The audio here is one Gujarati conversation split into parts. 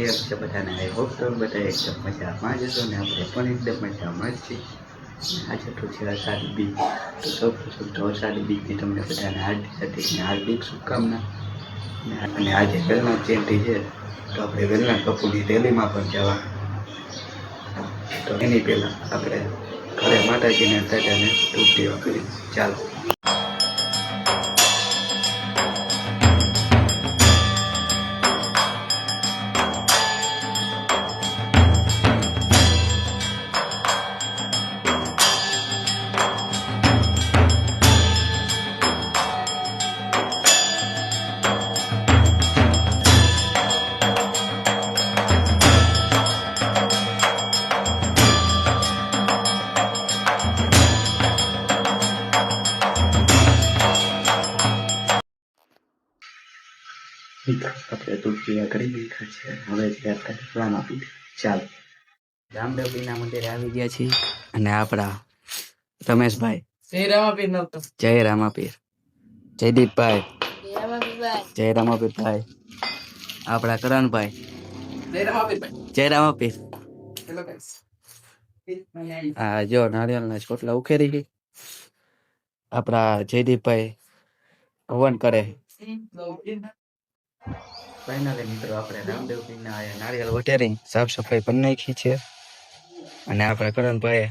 કેમ છે બધાને? આઈ હોપ તો બધા એકદમ મજામાં જ હશો ને આપણે પણ એકદમ મજામાં જ છીએ. આજે તો છે અષાઢી બીજ, તો સૌપ્રથમ તો અષાઢી બીજની તમને બધાને હાર્દિક શુભકામના. અને આજે વેલના જયંતિ છે તો આપણે વેલના કપૂરની રેલીમાં પણ જવાનું. તો એની પહેલાં આપણે ઘરે માતાજીને દાદાને ધૂપ દેવા કરી. ચાલો. આપણે તુલસીયા કરી દીધા છે, હવે આપણે પ્લાન આપી દે. ચાલો. રામદેવપીરના મંદિરે આવી ગયા છીએ અને આપણા રમેશભાઈ જય રામાપીર, જયદીપભાઈ જય રામાપીરભાઈ, આપણા કરણભાઈ જય રામાપીર. હા જો નારિયેળના ચોટલા ઉખેરી ગઈ. આપણા જયદીપભાઈ હવન કરે. ફાઇનલી મિત્રો આપણે રામદેવપીરના નારિયેળ વટેરી સાફ સફાઈ પણ નાખી છે અને આપણે કરણભાઈ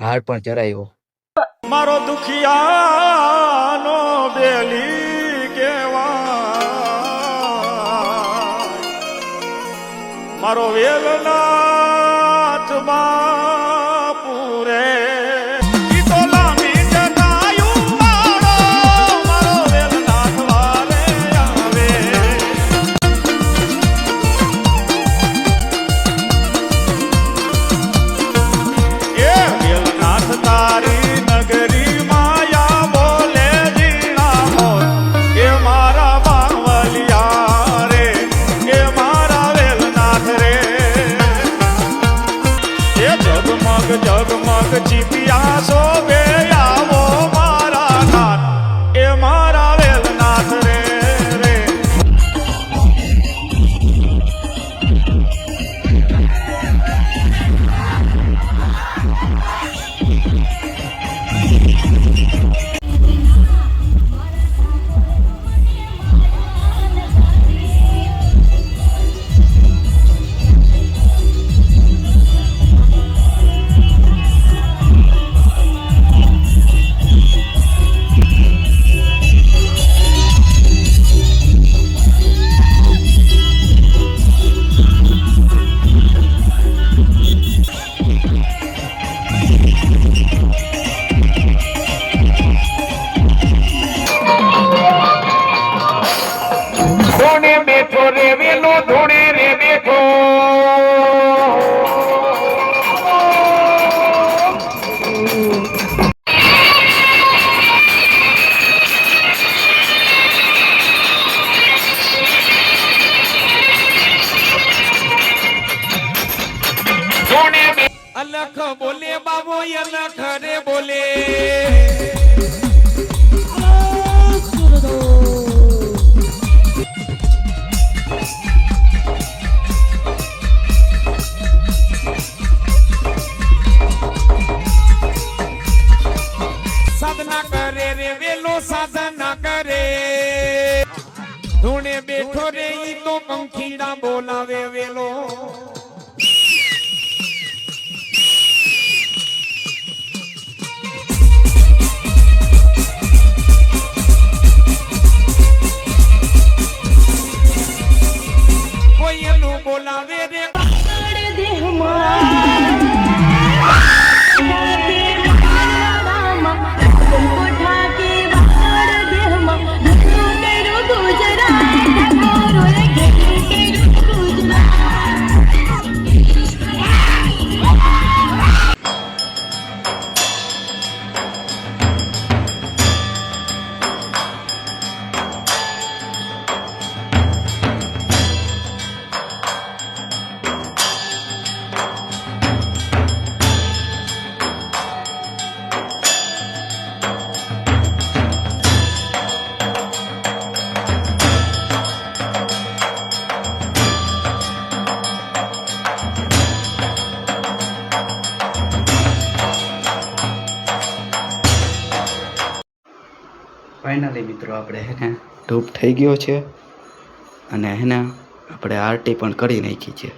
હાર પણ ચરાવ્યો. મારો દુખિયાનો બેલી કેવા, મારો વેલનાથ બાપુરે જગમગ ચીપિયા શોભે આવો મારા નાથ, એ મારા વેલનાથ રે રે. અલખ બોલે બાબો અલખ રે બોલે, સાધના કરે રે વેલો સાધના કરે, ધૂણે બેઠો રે ઈ તો પંખીડા બોલાવે વેલો. બોલાવે રે ફાઇનલી મિત્રો આપણે હે ને ધૂપ થઈ ગયો છે અને હે ને આપણે આરતી પણ કરી નાખી છે.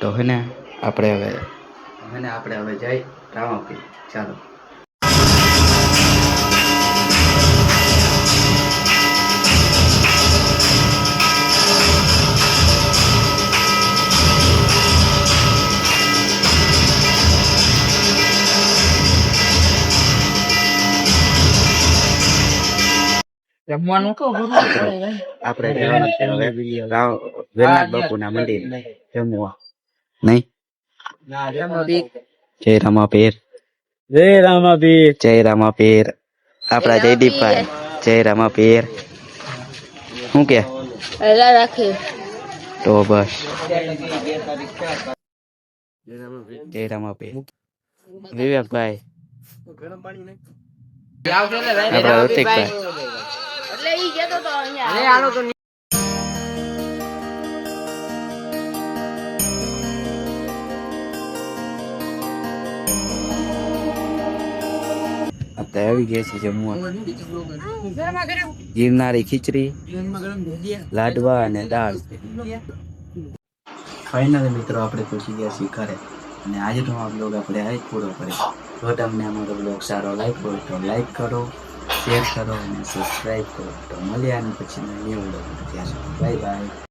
તો હે ને આપણે હવે જઈ રામાપીર. ચાલો. જમવાનું આપણે જવાનું છે હવે વેલનાથ બાપુના મંદિર જમવા. નહીં? જય રામાપીર. જય રામાપીર. જય રામાપીર. આપણા જયદીપભાઈ. જય રામાપીર. શું કે? એલા રાખે તો બસ જય રામાપીર. વિવેકભાઈ. આપણા ઋતિકભાઈ. એટલે ઈ કહેતો તો અહીંયા આપણે આવી ગયા છે જમવા. ગિરનારી ખીચડી, લાડવા અને દાળ. ફાઇનલી મિત્રો આપણે પહોંચી ગયા છીએ ઘરે અને આજનો આ બ્લોગ આપણે આ જ પૂરો કરીએ. જો તમને અમારો બ્લોગ સારો લાગ્યો હોય તો લાઈક કરો, શેર કરો અને સબસ્ક્રાઈબ કરો. તો મળ્યા અને પછી ન્યૂ બ્લોગ. Bye bye.